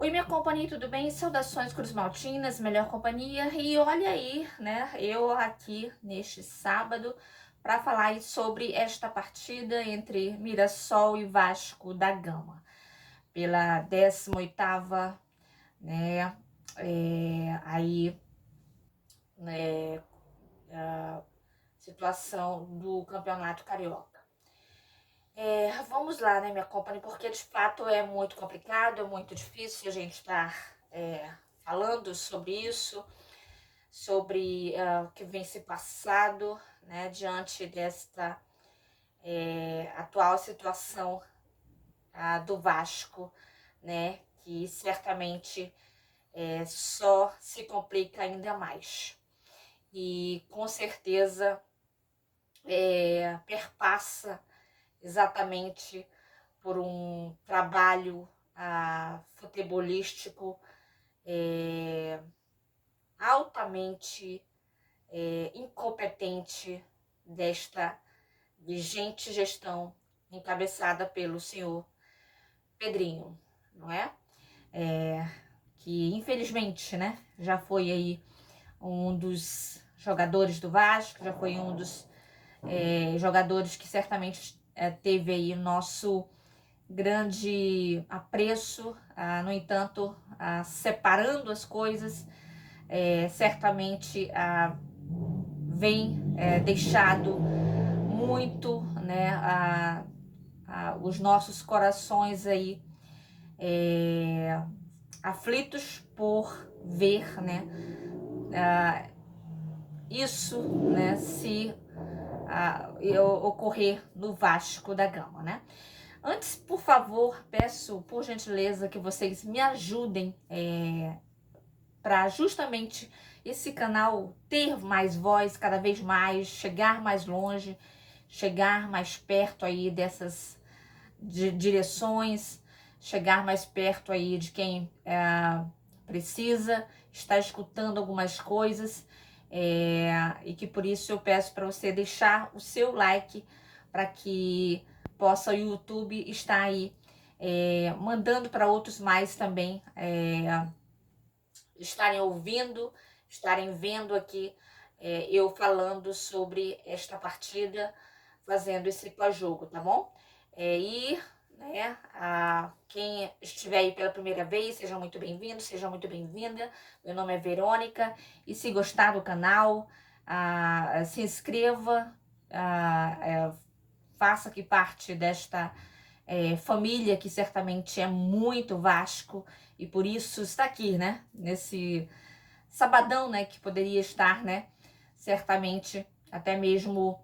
Oi, minha companhia, tudo bem? Saudações Cruz Maltinas, melhor companhia. E olha aí, né? Eu aqui neste sábado para falar aí sobre esta partida entre Mirassol e Vasco da Gama, pela 18ª, né? Aí, né? A situação do Campeonato Carioca. Vamos lá, né, minha companhia, porque de fato é muito complicado, é muito difícil a gente estar falando sobre isso, sobre o que vem se passado, né, diante desta atual situação do Vasco, né, que certamente só se complica ainda mais. E com certeza perpassa exatamente por um trabalho futebolístico altamente incompetente desta vigente gestão encabeçada pelo senhor Pedrinho, não é? Que infelizmente, né, já foi aí um dos jogadores do Vasco, já foi um dos jogadores que certamente teve aí o nosso grande apreço. No entanto, separando as coisas, certamente vem deixado muito, né, os nossos corações aí aflitos por ver, né, isso, né, se ocorrer no Vasco da Gama, né? Antes, por favor, peço por gentileza que vocês me ajudem para justamente esse canal ter mais voz cada vez mais, chegar mais longe, chegar mais perto aí dessas direções, chegar mais perto aí de quem precisa, está escutando algumas coisas, e que por isso eu peço para você deixar o seu like para que possa o YouTube estar aí mandando para outros mais também estarem ouvindo, estarem vendo aqui eu falando sobre esta partida, fazendo esse pós-jogo, tá bom? Né, quem estiver aí pela primeira vez, seja muito bem-vindo, seja muito bem-vinda. Meu nome é Verônica e se gostar do canal, se inscreva, faça aqui parte desta família que certamente é muito Vasco e por isso está aqui, né? Nesse sabadão, né? Que poderia estar, né? Certamente até mesmo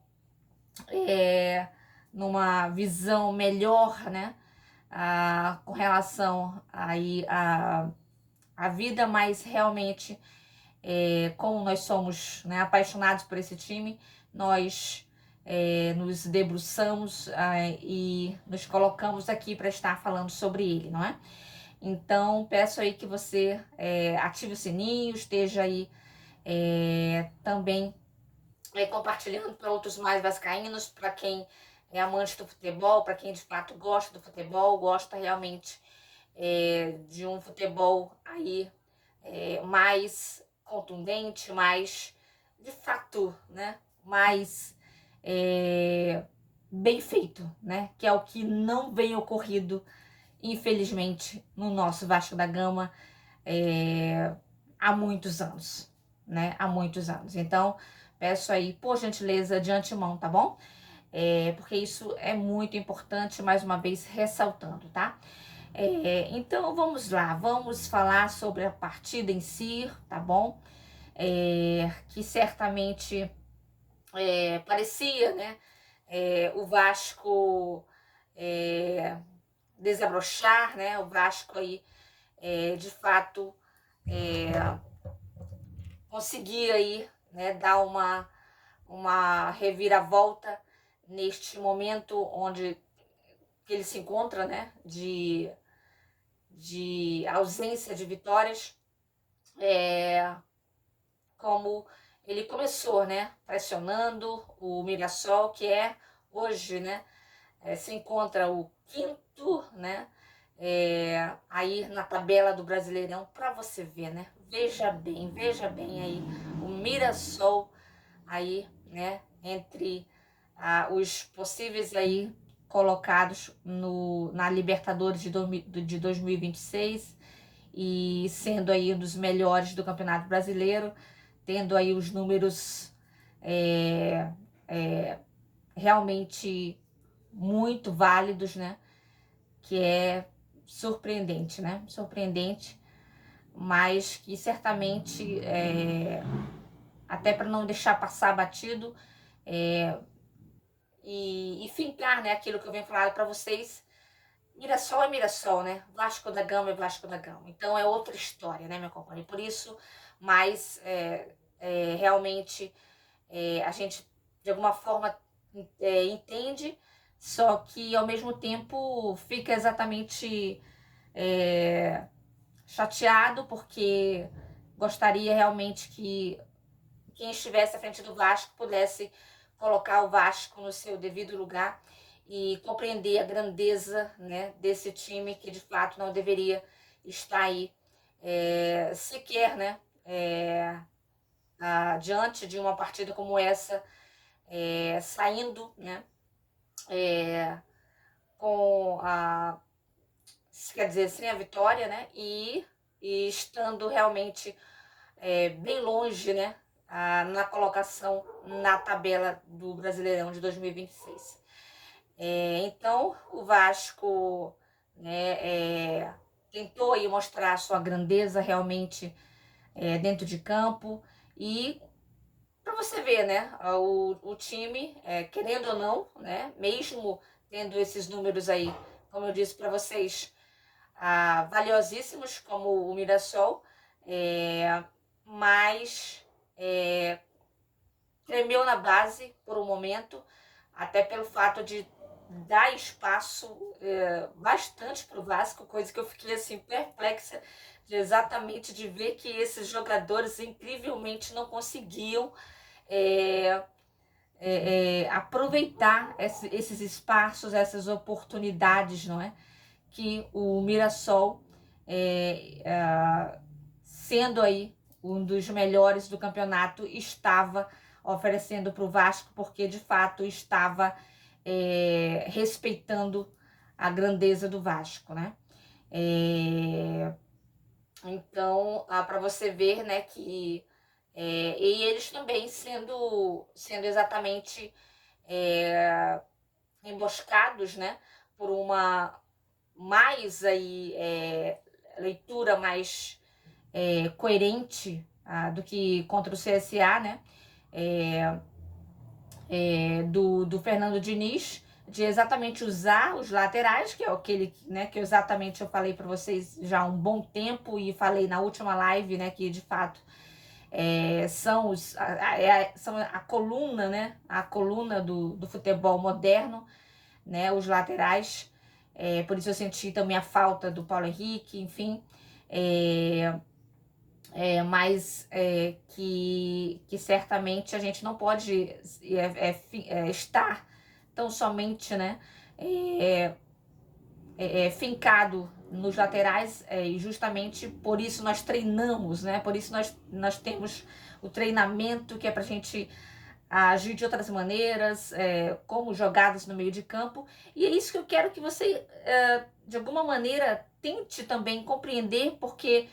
numa visão melhor, né? Com relação aí a vida, mas realmente como nós somos, né, apaixonados por esse time, nós nos debruçamos e nos colocamos aqui para estar falando sobre ele, não é? Então, peço aí que você ative o sininho, esteja aí também compartilhando para outros mais vascaínos, para quem é amante do futebol, para quem de fato gosta do futebol, gosta realmente de um futebol aí mais contundente, mais de fato, né, mais bem feito, né, que é o que não vem ocorrido, infelizmente, no nosso Vasco da Gama há muitos anos, né, há muitos anos. Então, peço aí, por gentileza, de antemão, tá bom? Porque isso é muito importante, mais uma vez ressaltando, tá? Então vamos lá, vamos falar sobre a partida em si, tá bom? Que certamente parecia, né? O Vasco desabrochar, né? O Vasco aí, de fato, conseguir aí, né? Dar uma reviravolta neste momento onde que ele se encontra, né? De ausência de vitórias, como ele começou, né, pressionando o Mirassol, que hoje, né, se encontra o quinto, né, aí na tabela do Brasileirão, para você ver, né? Veja bem aí o Mirassol aí, né? Entre os possíveis aí colocados na Libertadores de 2026 e sendo aí um dos melhores do Campeonato Brasileiro, tendo aí os números é, é, realmente muito válidos, né? Que é surpreendente, né? Surpreendente, mas que certamente, até para não deixar passar batido, e fincar, né, aquilo que eu venho falando para vocês, Mirassol é Mirassol, né? Vasco da Gama é Vasco da Gama. Então é outra história, né, minha companhia? Por isso, mas realmente a gente, de alguma forma, entende, só que ao mesmo tempo fica exatamente chateado, porque gostaria realmente que quem estivesse à frente do Vasco pudesse colocar o Vasco no seu devido lugar e compreender a grandeza, né, desse time que de fato não deveria estar aí sequer, né, diante de uma partida como essa, saindo, né, com a, quer dizer, sem a vitória, né, e estando realmente bem longe, né, na colocação na tabela do Brasileirão de 2026. Então, o Vasco, né, tentou aí mostrar a sua grandeza realmente dentro de campo e para você ver, né, o time, querendo ou não, né, mesmo tendo esses números aí, como eu disse para vocês, valiosíssimos como o Mirassol, mas tremeu na base por um momento, até pelo fato de dar espaço bastante para o Vasco, coisa que eu fiquei assim perplexa exatamente de ver que esses jogadores incrivelmente não conseguiam aproveitar esses espaços, essas oportunidades, não é? Que o Mirassol, sendo aí um dos melhores do campeonato, estava oferecendo para o Vasco, porque de fato estava respeitando a grandeza do Vasco, né? Então, para você ver, né, que e eles também sendo exatamente emboscados, né, por uma mais aí leitura mais coerente do que contra o CSA, né? Do Fernando Diniz, de exatamente usar os laterais, que é aquele, né, que exatamente eu falei para vocês já há um bom tempo e falei na última live, né, que de fato são a coluna, né, a coluna do futebol moderno, né, os laterais. Por isso eu senti também a falta do Paulo Henrique, enfim. Mas que certamente a gente não pode estar tão somente, né, fincado nos laterais, e justamente por isso nós treinamos, né, por isso nós temos o treinamento que é para a gente agir de outras maneiras, como jogadas no meio de campo, e é isso que eu quero que você, de alguma maneira, tente também compreender, porque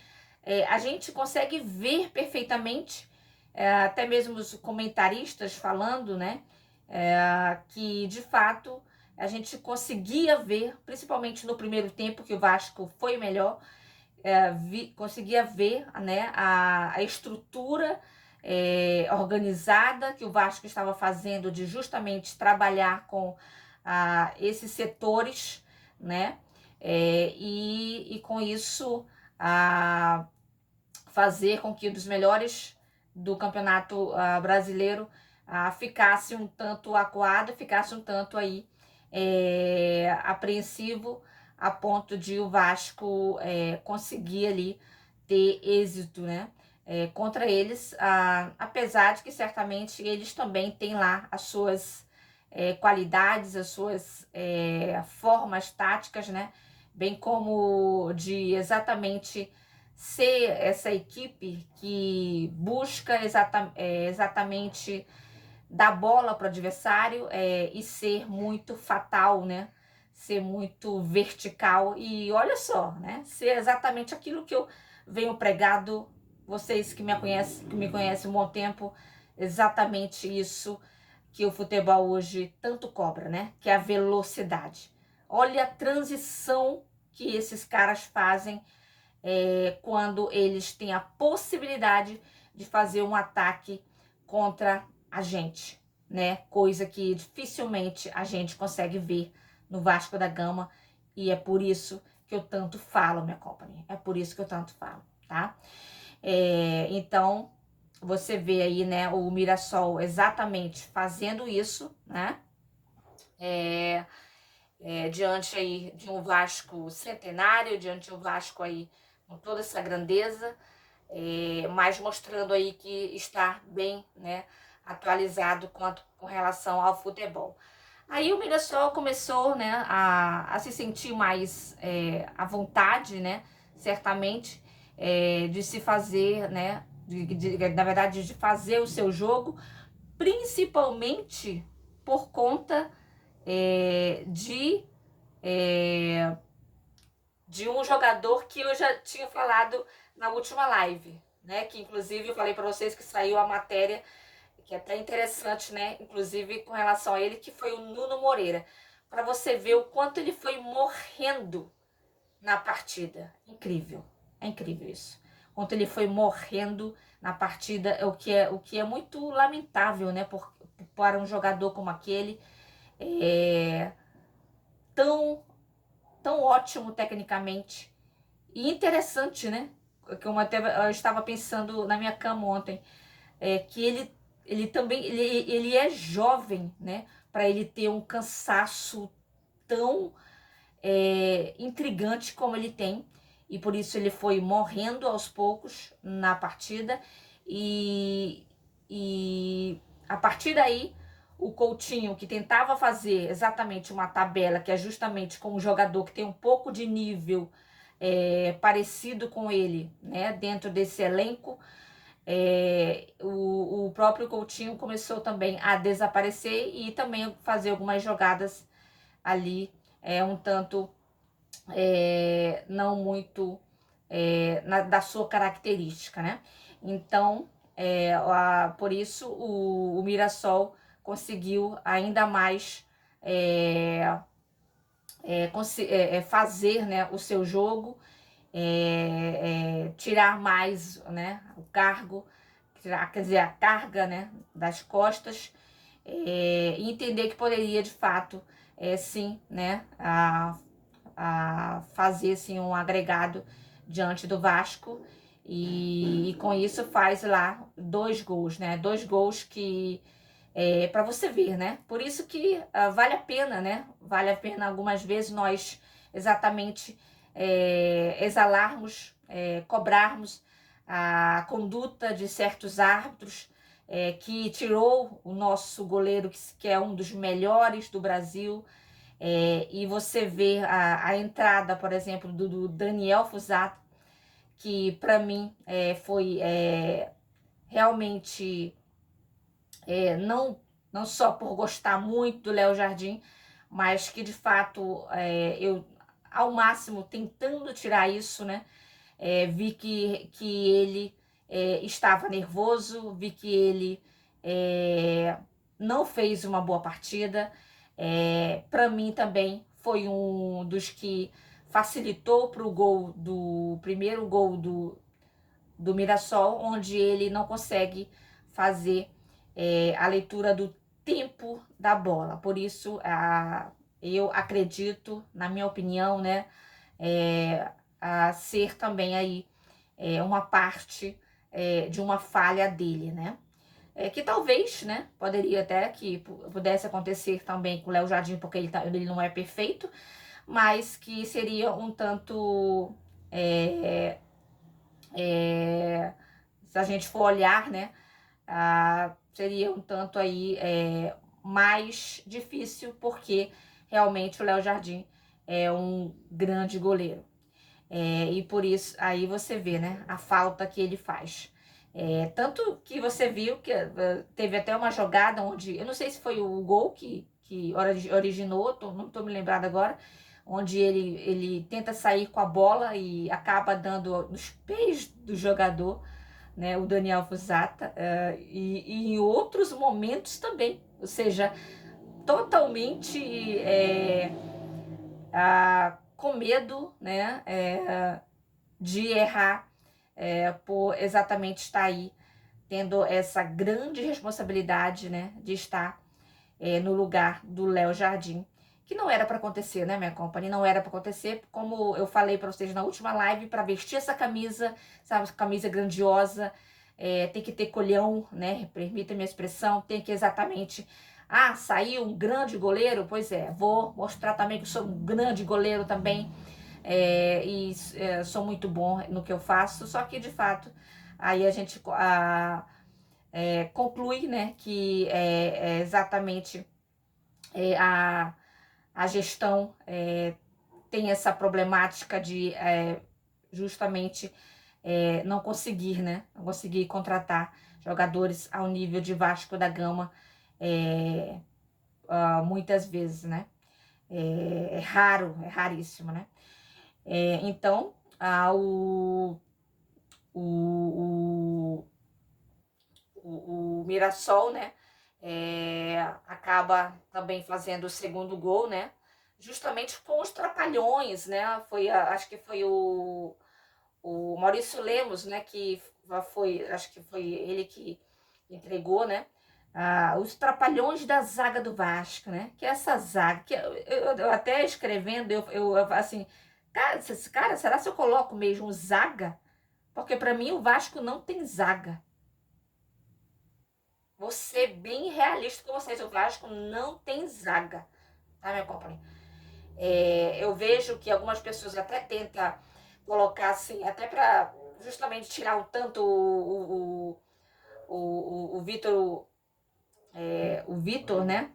a gente consegue ver perfeitamente, até mesmo os comentaristas falando, né, que de fato a gente conseguia ver, principalmente no primeiro tempo, que o Vasco foi melhor, conseguia ver, né, a estrutura organizada que o Vasco estava fazendo de justamente trabalhar com esses setores, né, e com isso fazer com que um dos melhores do campeonato brasileiro ficasse um tanto acuado, ficasse um tanto aí apreensivo, a ponto de o Vasco conseguir ali ter êxito, né, contra eles, apesar de que certamente eles também têm lá as suas qualidades, as suas formas táticas, né, bem como de exatamente ser essa equipe que busca exatamente dar bola para o adversário e ser muito fatal, né? Ser muito vertical e olha só, né? Ser exatamente aquilo que eu venho pregado, vocês que me conhecem um bom tempo, exatamente isso que o futebol hoje tanto cobra, né? Que é a velocidade. Olha a transição que esses caras fazem quando eles têm a possibilidade de fazer um ataque contra a gente, né? Coisa que dificilmente a gente consegue ver no Vasco da Gama e é por isso que eu tanto falo, minha companhia. É por isso que eu tanto falo, tá? Então, você vê aí, né, o Mirassol exatamente fazendo isso, né? Diante aí de um Vasco centenário, diante de um Vasco aí com toda essa grandeza, mas mostrando aí que está bem, né, atualizado com relação ao futebol. Aí o Mirassol começou, né, a se sentir mais à vontade, né, certamente, de se fazer, né, na verdade, de fazer o seu jogo, principalmente por conta de um jogador que eu já tinha falado na última live, né? Que inclusive eu falei para vocês que saiu a matéria, que é até interessante, né? Inclusive com relação a ele, que foi o Nuno Moreira. Para você ver o quanto ele foi morrendo na partida. Incrível. É incrível isso. Quanto ele foi morrendo na partida, o que é muito lamentável, né? Para um jogador como aquele, tão tão ótimo tecnicamente e interessante, né? Como até eu estava pensando na minha cama ontem, que ele também ele é jovem, né? Para ele ter um cansaço tão intrigante como ele tem e por isso ele foi morrendo aos poucos na partida e a partir daí o Coutinho, que tentava fazer exatamente uma tabela que é justamente com um jogador que tem um pouco de nível parecido com ele, né, dentro desse elenco, o próprio Coutinho começou também a desaparecer e também fazer algumas jogadas ali um tanto não muito da sua característica, né? Então, por isso o Mirassol conseguiu ainda mais fazer, né, o seu jogo, tirar mais, né, o cargo, quer dizer, a carga, né, das costas, e entender que poderia de fato sim, né, a fazer assim, um agregado diante do Vasco e com isso faz lá 2 gols, né? 2 gols que para você ver, né? Por isso que vale a pena, né? Vale a pena algumas vezes nós exatamente exalarmos, cobrarmos a conduta de certos árbitros que tirou o nosso goleiro, que é um dos melhores do Brasil, e você vê a entrada, por exemplo, do Daniel Fusato, que para mim foi realmente não só por gostar muito do Léo Jardim, mas que de fato eu ao máximo tentando tirar isso, né? Vi que ele estava nervoso, vi que ele não fez uma boa partida. Para mim também foi um dos que facilitou para o primeiro gol do Mirassol, onde ele não consegue fazer a leitura do tempo da bola. Por isso, eu acredito, na minha opinião, né, a ser também aí uma parte de uma falha dele, né? Que talvez, né, poderia até que pudesse acontecer também com o Léo Jardim, porque ele não é perfeito, mas que seria um tanto, se a gente for olhar, né, seria um tanto aí mais difícil, porque realmente o Léo Jardim é um grande goleiro. E por isso, aí você vê, né, a falta que ele faz. Tanto que você viu que teve até uma jogada onde, eu não sei se foi o gol que originou, não estou me lembrado agora, onde ele tenta sair com a bola e acaba dando nos pés do jogador, né, o Daniel Fusata, e em outros momentos também, ou seja, totalmente com medo, né, de errar, por exatamente estar aí tendo essa grande responsabilidade, né, de estar no lugar do Léo Jardim, que não era para acontecer, né, minha companhia, não era para acontecer, como eu falei para vocês na última live, para vestir essa camisa, sabe, camisa grandiosa, tem que ter colhão, né, permita-me a expressão, tem que exatamente, saiu um grande goleiro, pois vou mostrar também que sou um grande goleiro também, sou muito bom no que eu faço, só que de fato, aí a gente conclui, né, que exatamente a gestão tem essa problemática de justamente não conseguir, né, não conseguir contratar jogadores ao nível de Vasco da Gama muitas vezes, né, raro, é raríssimo, né. Então, o, o Mirassol, né, acaba também fazendo o segundo gol, né, justamente com os trapalhões, né, acho que foi o Maurício Lemos, né, acho que foi ele que entregou, né, os trapalhões da zaga do Vasco, né, que essa zaga, que eu até escrevendo, eu assim, cara, será que eu coloco mesmo zaga? Porque para mim o Vasco não tem zaga. Vou ser bem realista com vocês, o Vasco não tem zaga, tá, minha companhia? Eu vejo que algumas pessoas até tentam colocar assim, até para justamente tirar o tanto o Vitor, o Vitor, né?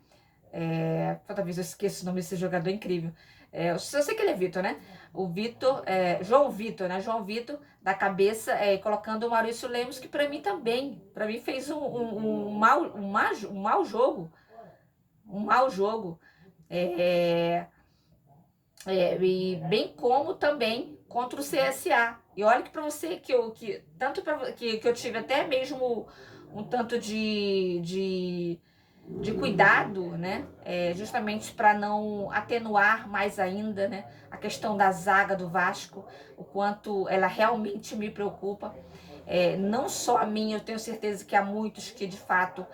Toda vez eu esqueço o nome desse jogador incrível. Eu sei que ele é Vitor, né? O Vitor, João Vitor, né? João Vitor, da cabeça, colocando o Maurício Lemos, que para mim também, para mim fez um mau jogo. Um mau jogo. E bem como também contra o CSA. E olha que para você que eu tive até mesmo um tanto de cuidado, né? Justamente para não atenuar mais ainda, né? A questão da zaga do Vasco, o quanto ela realmente me preocupa. Não só a mim, eu tenho certeza que há muitos que de fato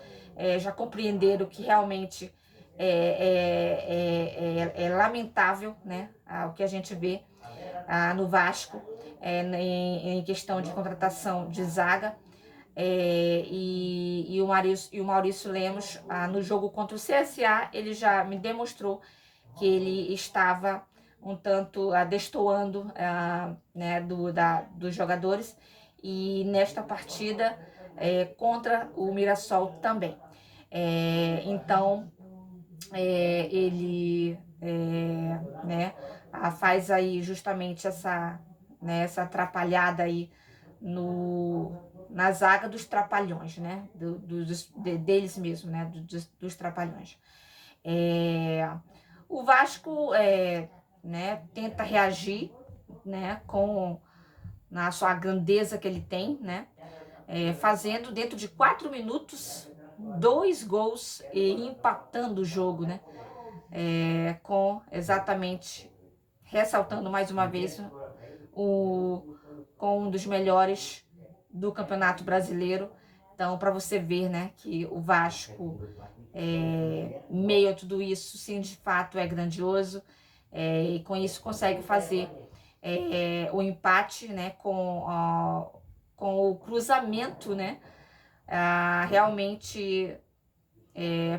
já compreenderam que realmente é lamentável, né? O que a gente vê no Vasco em questão de contratação de zaga. O Maurício Lemos, no jogo contra o CSA, ele já me demonstrou que ele estava um tanto destoando né, dos jogadores, e nesta partida contra o Mirassol também. Então, ele né, faz aí justamente essa atrapalhada aí na zaga dos trapalhões, né? Deles mesmo, né? Dos trapalhões. O Vasco né, tenta reagir, né, na sua grandeza que ele tem, né? Fazendo dentro de 4 minutos 2 gols e empatando o jogo, né? Com exatamente, ressaltando mais uma vez, com um dos melhores do Campeonato Brasileiro. Então, para você ver, né, que o Vasco, meio a tudo isso, sim, de fato é grandioso, e com isso consegue fazer o empate, né, com o cruzamento, né, realmente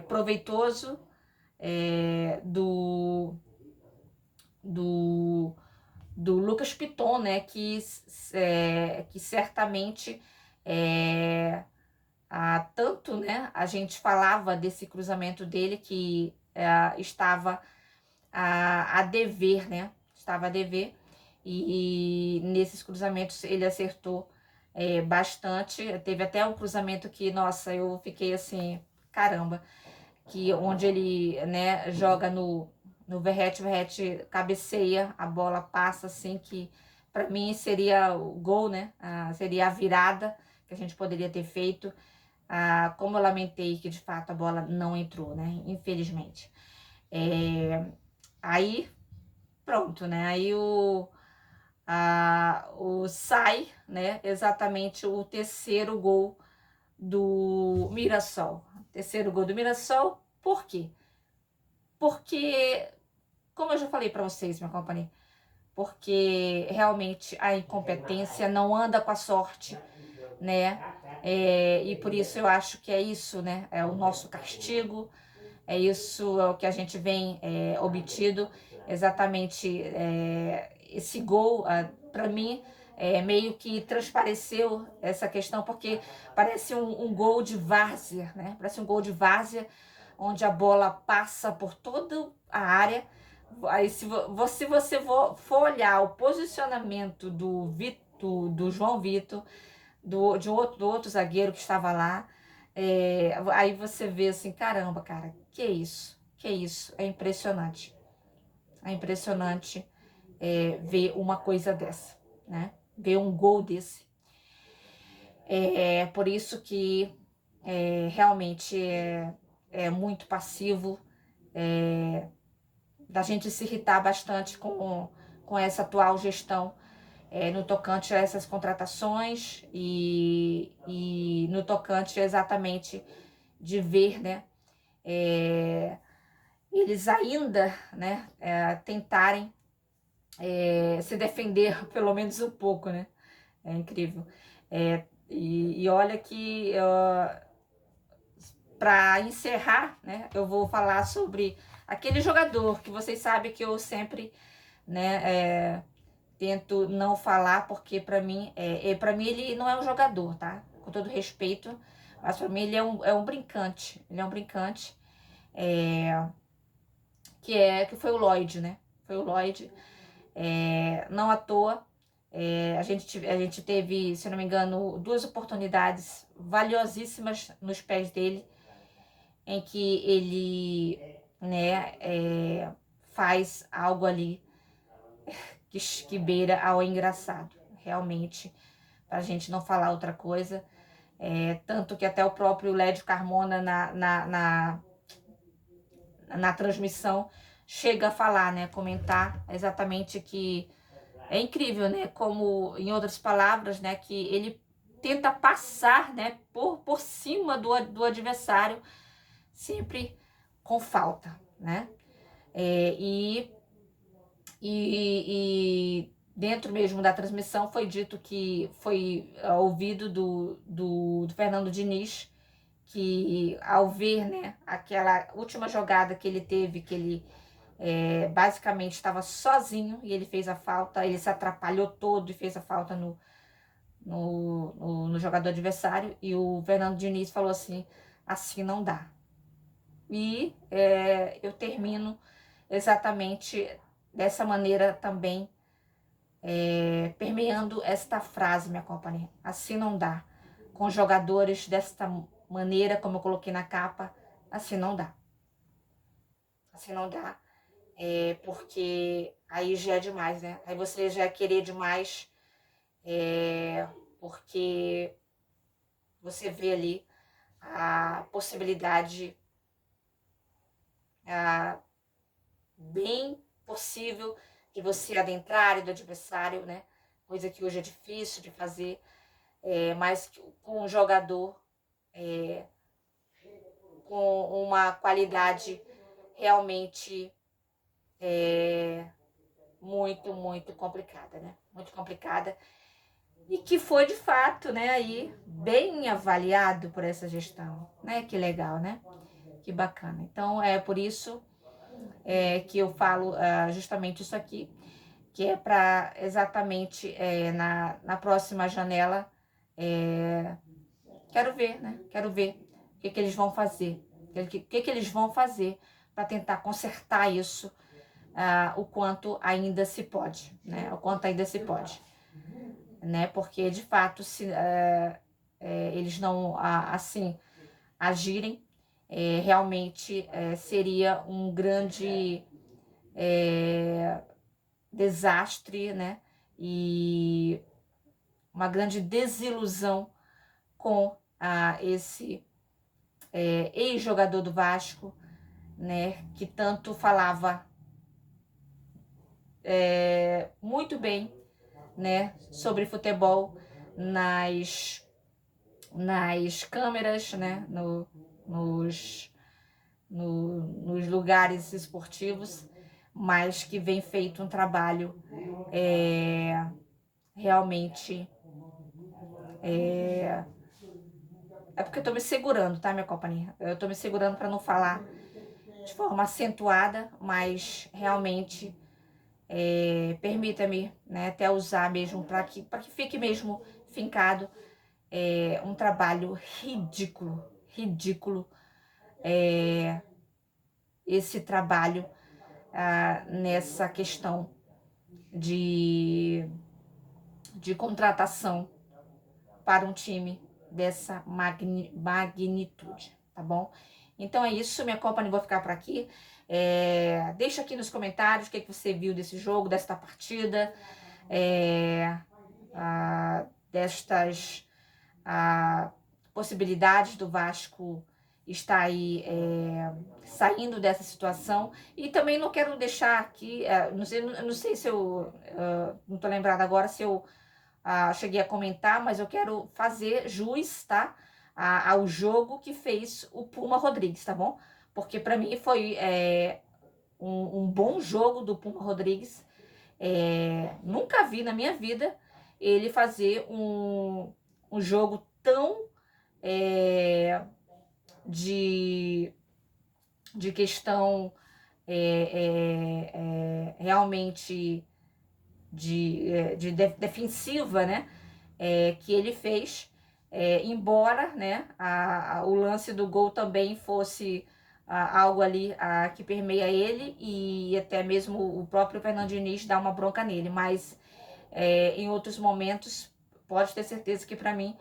proveitoso do Lucas Piton, né, que certamente tanto, né, a gente falava desse cruzamento dele que estava a dever, né? Estava a dever. E nesses cruzamentos ele acertou bastante. Teve até um cruzamento que, nossa, eu fiquei assim, caramba, que onde ele, né, joga no Verratti, Verratti cabeceia, a bola passa assim, que para mim seria o gol, né? Seria a virada que a gente poderia ter feito. Como eu lamentei que de fato a bola não entrou, né? Infelizmente. Aí, pronto, né? Aí o sai, né? Exatamente o terceiro gol do Mirassol. Terceiro gol do Mirassol, por quê? Porque, como eu já falei para vocês, minha companhia, porque realmente a incompetência não anda com a sorte, né? E por isso eu acho que é isso, né? É o nosso castigo, é isso é o que a gente vem obtido, exatamente esse gol, para mim, meio que transpareceu essa questão, porque parece um gol de várzea, né? Parece um gol de várzea, onde a bola passa por toda a área. Aí, se você for olhar o posicionamento do João Vitor, do outro zagueiro que estava lá, aí você vê assim, caramba, cara, que isso, é impressionante. É impressionante ver uma coisa dessa, né? Ver um gol desse. Por isso que realmente é muito passivo, da gente se irritar bastante com essa atual gestão no tocante a essas contratações e no tocante exatamente de ver, né, eles ainda, né, tentarem se defender pelo menos um pouco, né? É incrível. E olha que para encerrar, né, eu vou falar sobre aquele jogador que vocês sabem que eu sempre, né, tento não falar, porque para mim ele não é um jogador, tá? Com todo respeito, mas para mim ele é um brincante. Ele é um brincante, que foi o Lloyd, né? Foi o Lloyd. Não à toa, a gente teve, se não me engano, duas oportunidades valiosíssimas nos pés dele, em que ele, né, faz algo ali que beira ao engraçado, realmente, para a gente não falar outra coisa. Tanto que até o próprio Lédio Carmona na transmissão chega a falar, né, comentar exatamente que é incrível, né, como em outras palavras, né, que ele tenta passar, né, por cima do adversário, sempre com falta, né? E dentro mesmo da transmissão foi dito que foi ouvido do Fernando Diniz, que ao ver, né, aquela última jogada que ele teve, que ele basicamente estava sozinho e ele fez a falta, ele se atrapalhou todo e fez a falta no jogador adversário, e o Fernando Diniz falou assim não dá. E eu termino exatamente dessa maneira também, permeando esta frase, minha companhia. Assim não dá. Com jogadores desta maneira, como eu coloquei na capa, assim não dá. Assim não dá. Porque aí já é demais, né? Aí você já é querer demais, porque você vê ali a possibilidade bem possível de você adentrar a área do adversário, né? Coisa que hoje é difícil de fazer, mas com um jogador com uma qualidade realmente muito, muito complicada, né? Muito complicada. E que foi, de fato, né, aí bem avaliado por essa gestão, né? Que legal, né? Que bacana. Então, é por isso que eu falo justamente isso aqui, que é para exatamente na próxima janela, quero ver, né? Quero ver o que eles vão fazer. O que eles vão fazer para tentar consertar isso, o quanto ainda se pode, né? O quanto ainda se pode, né? Porque de fato, se eles não assim agirem, realmente seria um grande desastre, né? E uma grande desilusão com esse ex-jogador do Vasco, né? Que tanto falava muito bem, né? Sobre futebol nas câmeras, né? Nos lugares esportivos, mas que vem feito um trabalho realmente. É porque eu tô me segurando, tá, minha companhia? Eu tô me segurando para não falar de forma acentuada, mas realmente permita-me, né, até usar mesmo para que fique mesmo fincado um trabalho ridículo, ridículo, esse trabalho nessa questão de contratação para um time dessa magnitude, tá bom? Então é isso, minha companhia, vou ficar por aqui. Deixa aqui nos comentários o que você viu desse jogo, desta partida, destas possibilidades do Vasco estar aí saindo dessa situação. E também não quero deixar aqui, não sei se eu, não tô lembrada agora se eu cheguei a comentar, mas eu quero fazer jus, tá? Ao jogo que fez o Puma Rodrigues, tá bom? Porque para mim foi um bom jogo do Puma Rodrigues. Nunca vi na minha vida ele fazer um jogo tão de questão realmente defensiva, né? Que ele fez, embora, né, o lance do gol também fosse algo ali que permeia ele, e até mesmo o próprio Fernando Diniz dá uma bronca nele, mas em outros momentos pode ter certeza que para mim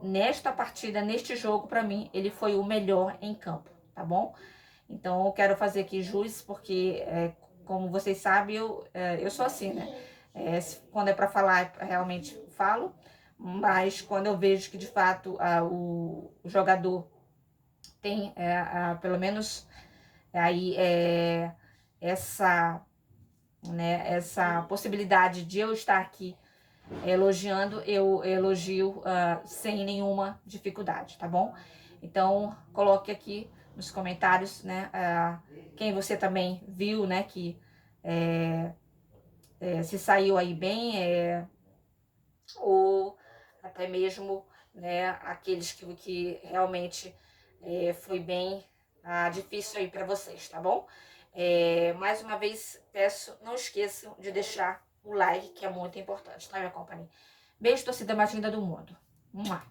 nesta partida, neste jogo, para mim ele foi o melhor em campo, tá bom? Então eu quero fazer aqui jus, porque como vocês sabem, eu sou assim, né? Quando é para falar, realmente falo, mas quando eu vejo que de fato o jogador tem pelo menos aí essa, né, essa possibilidade de eu estar aqui elogiando, eu elogio sem nenhuma dificuldade, tá bom? Então coloque aqui nos comentários, né, quem você também viu, né, que se saiu aí bem, ou até mesmo, né, aqueles que realmente foi bem difícil aí para vocês, tá bom? Mais uma vez, peço, não esqueçam de deixar o like, que é muito importante, tá, minha companhia? Beijo, torcida mais linda do mundo. Mua.